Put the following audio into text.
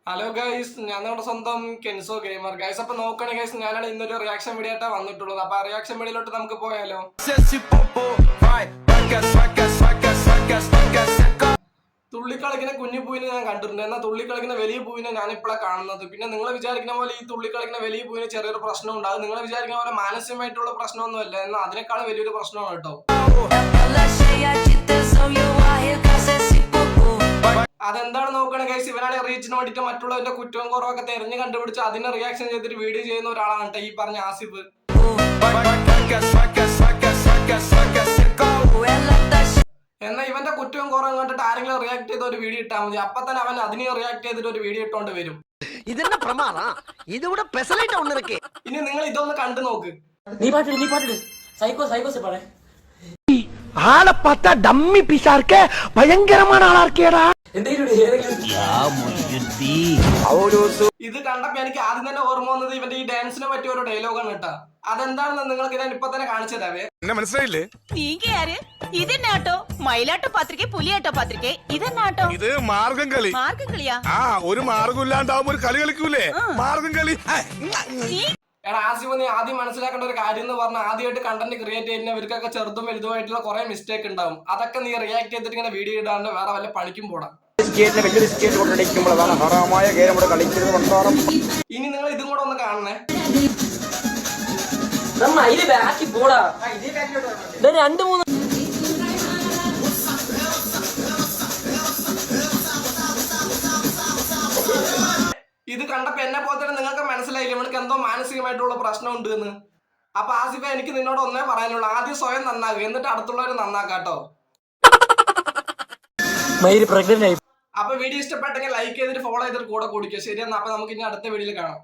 Hello guys, ഞാൻ നമ്മുടെ സ്വന്തം കെൻസോ ഗെയിമർ ഗൈസ്. അപ്പൊ നോക്കണേ ഗൈസ്, ഞാനാണ് ഇന്നൊരു റിയാക്ഷൻ വീഡിയോ ആയിട്ടാ വന്നിട്ടുള്ളത്. അപ്പൊ ആ റിയാക്ഷൻ വീഡിയോയിലോട്ട് നമുക്ക് പോയാലോ? തുള്ളിക്കളിക്കുന്ന കുഞ്ഞു പൂവിനെ ഞാൻ കണ്ടിട്ടുണ്ട്, എന്നാൽ തുള്ളിക്കളിക്കുന്ന വലിയ പൂവിനെ ഞാൻ ഇപ്പോഴാണ് കാണുന്നത്. പിന്നെ നിങ്ങൾ വിചാരിക്കുന്ന പോലെ ഈ തുള്ളിക്കളിക്കുന്ന വലിയ പൂവിന് ചെറിയൊരു പ്രശ്നം ഉണ്ടാകും. നിങ്ങൾ വിചാരിക്കുന്ന പോലെ മാനസികമായിട്ടുള്ള പ്രശ്നമൊന്നുമല്ല, എന്നാൽ അതിനേക്കാളും വലിയൊരു പ്രശ്നമാണ് കേട്ടോ. അതെന്താണ് നോക്കണേ ഗൈസ്, ഇവനാണ് റീച്ചിന് വേണ്ടിയിട്ട് മറ്റുള്ളവരുടെ കുറ്റവും കുറവൊക്കെ തെരഞ്ഞു കണ്ടുപിടിച്ച് അതിനെ റിയാക്ഷൻ ചെയ്തിട്ട് വീഡിയോ ചെയ്യുന്ന ഒരാളാണ് കേട്ടോ ഈ പറഞ്ഞ ആസിഫ്. എന്നാൽ ഇവന്റെ കുറ്റവും കുറവും കണ്ടിട്ട് ആരെങ്കിലും റിയാക്ട് ചെയ്ത ഒരു വീഡിയോ ഇട്ടാൽ മതി, അപ്പൊ തന്നെ അവൻ അതിനെ റിയാക്ട് ചെയ്തിട്ട് ഒരു വീഡിയോ ഇട്ടോണ്ട് വരും. ഇനി നിങ്ങൾ ഇതൊന്ന് കണ്ടു നോക്ക്. ஆளை பார்த்தா டம்மி பீஸா இருக்க, பயங்கரமான ஆளா இருக்கேடா. ഇത് കണ്ടപ്പോ എനിക്ക് ആദ്യം തന്നെ ഓർമ്മ വന്നത് ഇവന്റെ ഈ ഡാൻസിനെ പറ്റിയ ഒരു ഡയലോഗാണ് കേട്ടാ. അതെന്താണെന്ന് നിങ്ങൾക്ക് ഞാൻ ഇപ്പൊ തന്നെ കാണിച്ചു തരാവേ. മനസ്സിലായില്ലേ? ഇതെന്നാട്ടോ മയിലാട്ടോ പാത്രികെ പുലിയാട്ടോ പാത്രികെ ഇതെന്നാട്ടോ? ഇത് മാർഗം കളി. മാർഗം കളിയാ? ഒരു മാർഗം ഇല്ലാണ്ടാവുമ്പോ ഒരു കളി കളിക്കൂലേ, മാർഗം കളി. എടാ ആസിഫ്, നീ ആദ്യം മനസ്സിലാക്കേണ്ട ഒരു കാര്യം എന്ന് പറഞ്ഞാൽ ആദ്യമായിട്ട് കണ്ടന്റ് ക്രിയേറ്റ് ചെയ്യുന്നവർക്കൊക്കെ ചെറുതും വലുതുമായിട്ടുള്ള കുറെ മിസ്റ്റേക്ക് ഉണ്ടാവും. അതൊക്കെ നീ റിയാക്ട് ചെയ്തിട്ട് ഇങ്ങനെ വീഡിയോ ഇടാണ്ട് വേറെ വല്ല പണിക്കും പോടാം. ഇനി നിങ്ങൾ ഇതും കൂടെ ഒന്ന് കാണണേ. ഇത് കണ്ടപ്പോ എന്നെ പോലെ തന്നെ നിങ്ങൾക്ക് മനസ്സിലായില്ല ഇവനക്ക് എന്തോ മാനസികമായിട്ടുള്ള പ്രശ്നമുണ്ട് എന്ന്. അപ്പൊ ആസിഫ, എനിക്ക് നിന്നോട് ഒന്നേ പറയാനുള്ളൂ, ആദ്യം സ്വയം നന്നാകുക, എന്നിട്ട് അടുത്തുള്ളവരെ നന്നാക്കാട്ടോ. അപ്പൊ വീഡിയോ ഇഷ്ടപ്പെട്ടെങ്കിൽ ലൈക്ക് ചെയ്തിട്ട് ഫോളോ ചെയ്തിട്ട് കൂടെ കുടിക്കുക. ശരിയെന്നാ, അപ്പൊ നമുക്ക് ഇനി അടുത്ത വീഡിയോയിൽ കാണാം.